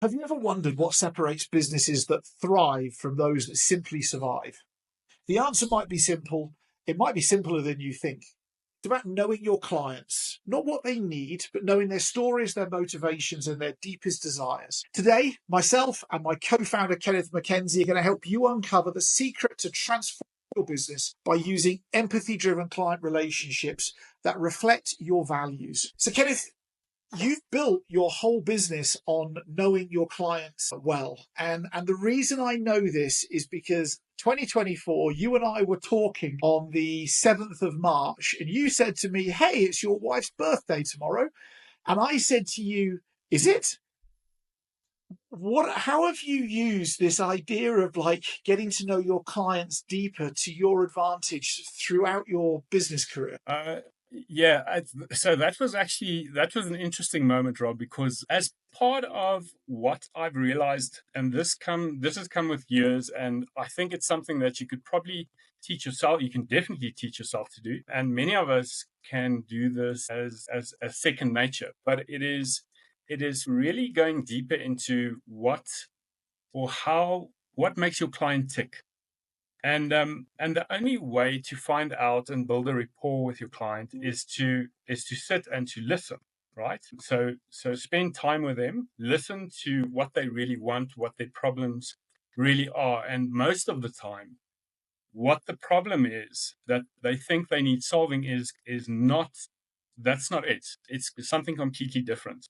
Have you ever wondered what separates businesses that thrive from those that simply survive? The answer might be simple. It might be simpler than you think. It's about knowing your clients, not what they need, but knowing their stories, their motivations, and their deepest desires. Today, myself and my co-founder, Kenneth McKenzie, are going to help you uncover the secret to transform your business by using empathy-driven client relationships that reflect your values. So, Kenneth, you've built your whole business on knowing your clients well. And the reason I know this is because 2024, you and I were talking on the 7th of March, and you said to me, "Hey, it's your wife's birthday tomorrow." And I said to you, "Is it?" How have you used this idea of like getting to know your clients deeper to your advantage throughout your business career? So that was an interesting moment, Rob, because as part of what I've realized, and this has come with years, and I think it's something that you could probably teach yourself. You can definitely teach yourself to do, and many of us can do this as a second nature. But it is really going deeper into what makes your client tick. And the only way to find out and build a rapport with your client is to sit and to listen, right? So spend time with them, listen to what they really want, what their problems really are, and most of the time, what the problem is that they think they need solving is not. That's not it. It's something completely different.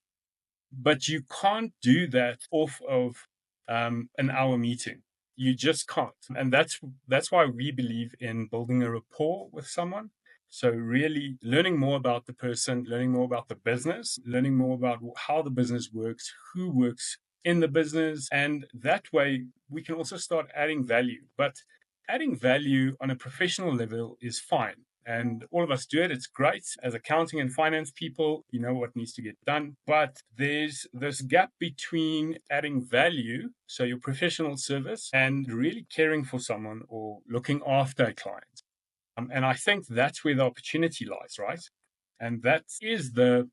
But you can't do that off of an hour meeting. You just can't. And that's why we believe in building a rapport with someone. So really learning more about the person, learning more about the business, learning more about how the business works, who works in the business. And that way we can also start adding value. But adding value on a professional level is fine. And all of us do it. It's great. As accounting and finance people, you know what needs to get done. But there's this gap between adding value, so your professional service, and really caring for someone or looking after a client. And I think that's where the opportunity lies, right? And that is the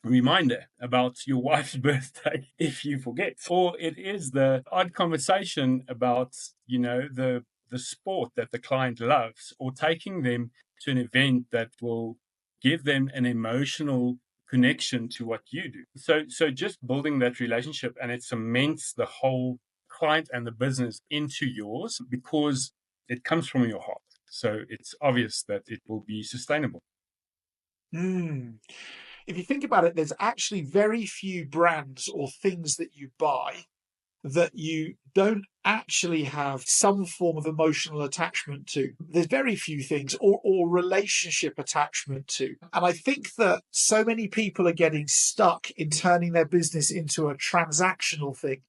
reminder about your wife's birthday if you forget. Or it is the odd conversation about, the sport that the client loves, or taking them to an event that will give them an emotional connection to what you do. So just building that relationship, and it cements the whole client and the business into yours because it comes from your heart. So it's obvious that it will be sustainable. If you think about it, there's actually very few brands or things that you buy that you don't actually have some form of emotional attachment to. There's very few things or relationship attachment to. And I think that so many people are getting stuck in turning their business into a transactional thing.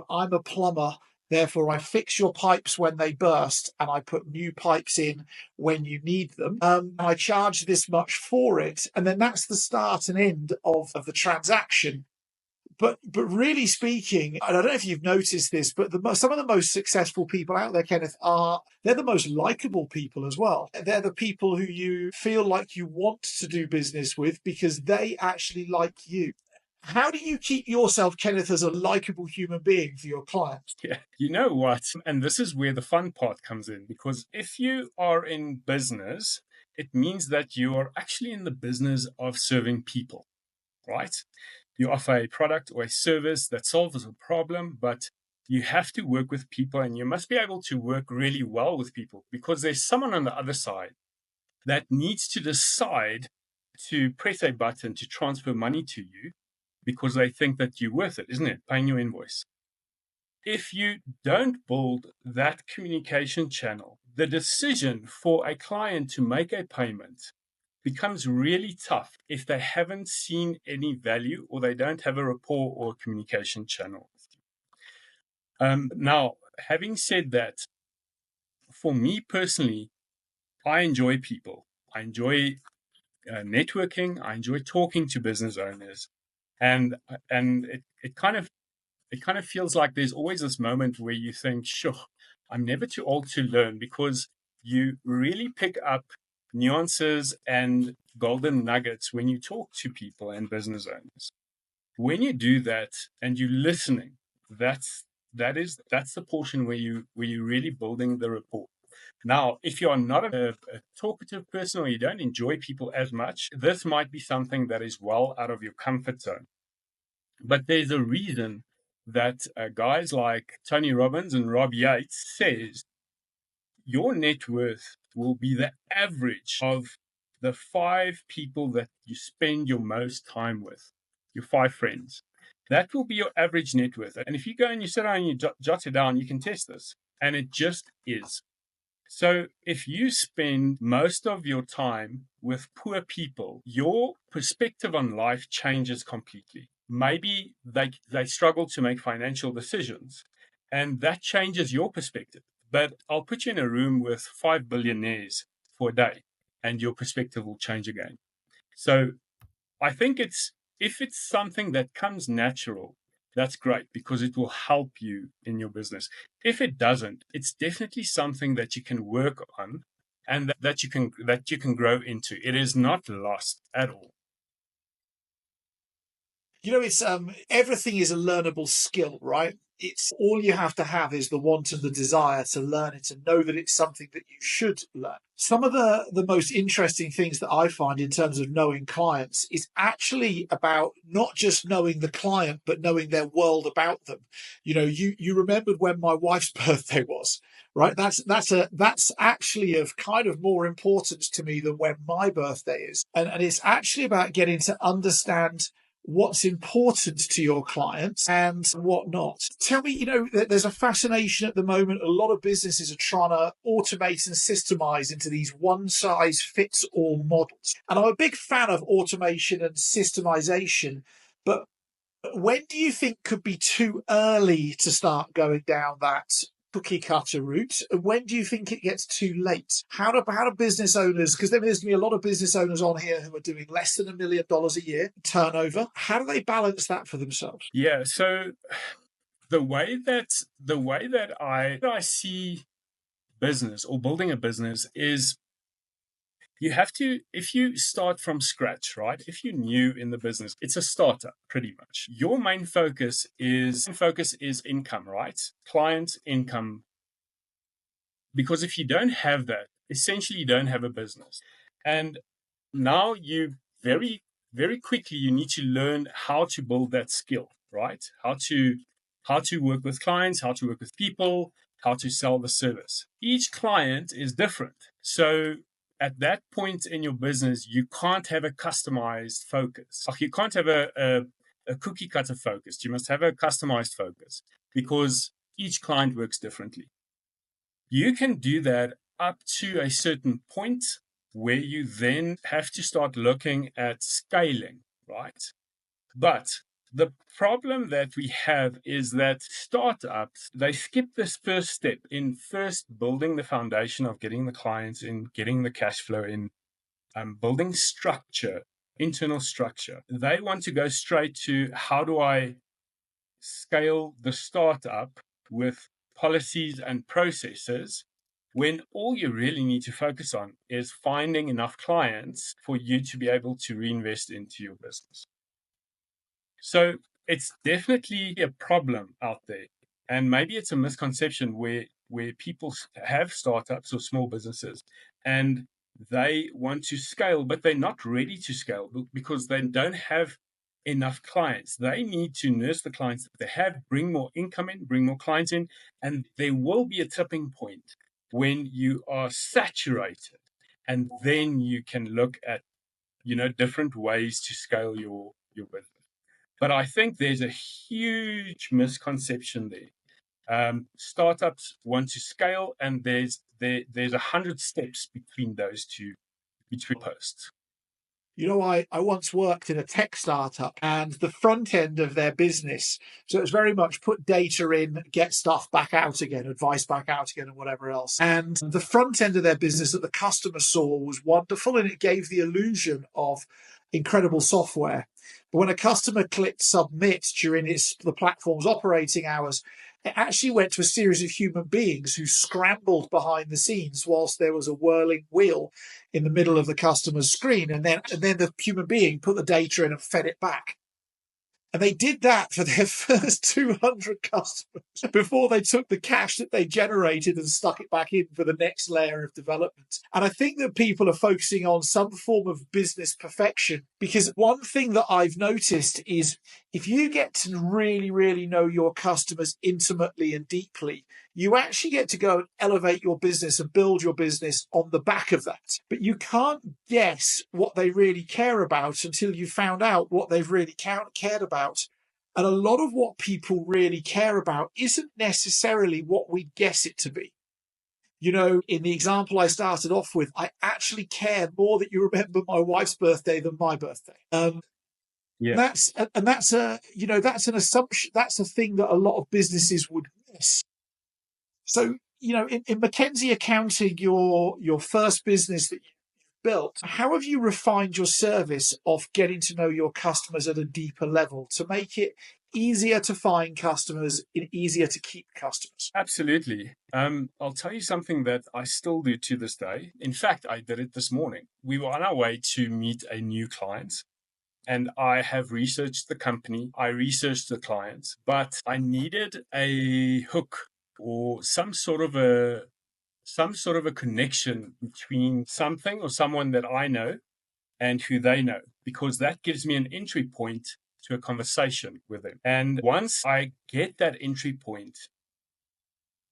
I'm a plumber, therefore I fix your pipes when they burst and I put new pipes in when you need them. I charge this much for it. And then that's the start and end of the transaction. But really speaking, and I don't know if you've noticed this, but some of the most successful people out there, Kenneth, they're the most likable people as well. They're the people who you feel like you want to do business with because they actually like you. How do you keep yourself, Kenneth, as a likable human being for your clients? Yeah, you know what? And this is where the fun part comes in, because if you are in business, it means that you are actually in the business of serving people, right? You offer a product or a service that solves a problem, but you have to work with people, and you must be able to work really well with people because there's someone on the other side that needs to decide to press a button to transfer money to you because they think that you're worth it, isn't it? Paying your invoice. If you don't build that communication channel, the decision for a client to make a payment becomes really tough if they haven't seen any value or they don't have a rapport or a communication channel. Now, having said that, for me personally, I enjoy people. I enjoy networking. I enjoy talking to business owners, and it kind of feels like there's always this moment where you think, sure, I'm never too old to learn, because you really pick up nuances and golden nuggets when you talk to people and business owners. When you do that and you're listening, that's the portion where you're really building the rapport. Now, if you are not a talkative person or you don't enjoy people as much, this might be something that is well out of your comfort zone. But there's a reason that guys like Tony Robbins and Rob Yates says your net worth will be the average of the 5 people that you spend your most time with, your 5 friends. That will be your average net worth. And if you go and you sit down and you jot it down, you can test this. And it just is. So if you spend most of your time with poor people, your perspective on life changes completely. Maybe they struggle to make financial decisions, and that changes your perspective. But I'll put you in a room with 5 billionaires for a day, and your perspective will change again. So I think if it's something that comes natural, that's great because it will help you in your business. If it doesn't, it's definitely something that you can work on and that you can grow into. It is not lost at all. It's everything is a learnable skill, right? It's all you have to have is the want and the desire to learn it and know that it's something that you should learn. Some of the most interesting things that I find in terms of knowing clients is actually about not just knowing the client, but knowing their world about them. You remembered when my wife's birthday was, right? That's actually of kind of more importance to me than when my birthday is. And it's actually about getting to understand what's important to your clients and what not. Tell me, there's a fascination at the moment. A lot of businesses are trying to automate and systemize into these one-size-fits-all models. And I'm a big fan of automation and systemization, but when do you think could be too early to start going down that cookie cutter route? And when do you think it gets too late? How do business owners, because there's going to be a lot of business owners on here who are doing less than $1 million a year turnover. How do they balance that for themselves? Yeah. So the way that I see business or building a business is you have to, if you start from scratch, right? If you're new in the business, it's a startup pretty much. Your main focus is income, right? Client income. Because if you don't have that, essentially you don't have a business. And now you very, very quickly, you need to learn how to build that skill, right? How to work with clients, how to work with people, how to sell the service. Each client is different. So at that point in your business, you can't have a customized focus. Like you can't have a cookie cutter focus. You must have a customized focus because each client works differently. You can do that up to a certain point where you then have to start looking at scaling, right? But the problem that we have is that startups, they skip this first step in first building the foundation of getting the clients in, getting the cash flow in, building structure, internal structure. They want to go straight to how do I scale the startup with policies and processes when all you really need to focus on is finding enough clients for you to be able to reinvest into your business. So it's definitely a problem out there. And maybe it's a misconception where people have startups or small businesses and they want to scale, but they're not ready to scale because they don't have enough clients. They need to nurse the clients that they have, bring more income in, bring more clients in, and there will be a tipping point when you are saturated, and then you can look at different ways to scale your business. But I think there's a huge misconception there. Startups want to scale, and there's 100 steps between those two, between posts. I once worked in a tech startup, and the front end of their business, so it's very much put data in, get stuff back out again, advice back out again, and whatever else. And the front end of their business that the customer saw was wonderful, and it gave the illusion of incredible software. But when a customer clicked submit during the platform's operating hours, it actually went to a series of human beings who scrambled behind the scenes whilst there was a whirling wheel in the middle of the customer's screen. And then the human being put the data in and fed it back. And they did that for their first 200 customers before they took the cash that they generated and stuck it back in for the next layer of development. And I think that people are focusing on some form of business perfection, because one thing that I've noticed is if you get to really, really know your customers intimately and deeply, you actually get to go and elevate your business and build your business on the back of that. But you can't guess what they really care about until you found out what they've really cared about. And a lot of what people really care about isn't necessarily what we guess it to be. You know, in the example I started off with, I actually care more that you remember my wife's birthday than my birthday. Yeah. That's an assumption. That's a thing that a lot of businesses would miss. So, in McKenzie Accounting, your first business that you built, how have you refined your service of getting to know your customers at a deeper level to make it easier to find customers and easier to keep customers? Absolutely. I'll tell you something that I still do to this day. In fact, I did it this morning. We were on our way to meet a new client, and I have researched the company. I researched the clients, but I needed a hook or some sort of a connection between something or someone that I know and who they know, because that gives me an entry point to a conversation with them. And once I get that entry point,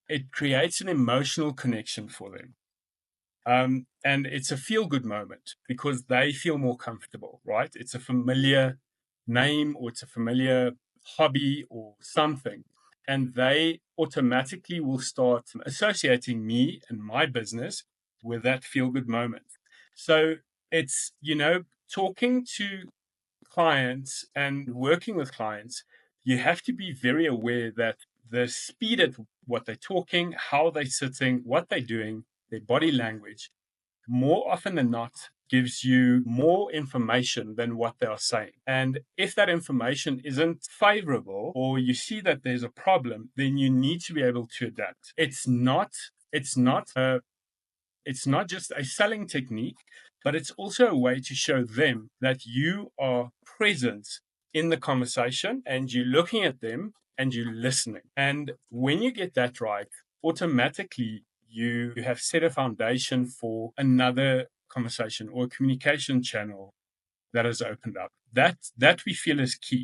it creates an emotional connection for them. And it's a feel-good moment because they feel more comfortable, right? It's a familiar name or it's a familiar hobby or something. And they automatically will start associating me and my business with that feel-good moment. So it's, talking to clients and working with clients, you have to be very aware that the speed at what they're talking, how they're sitting, what they're doing, their body language, more often than not, gives you more information than what they are saying. And if that information isn't favorable or you see that there's a problem, then you need to be able to adapt. It's not just a selling technique, but it's also a way to show them that you are present in the conversation and you're looking at them and you're listening. And when you get that right, automatically you have set a foundation for another conversation or a communication channel that has opened up. That we feel is key.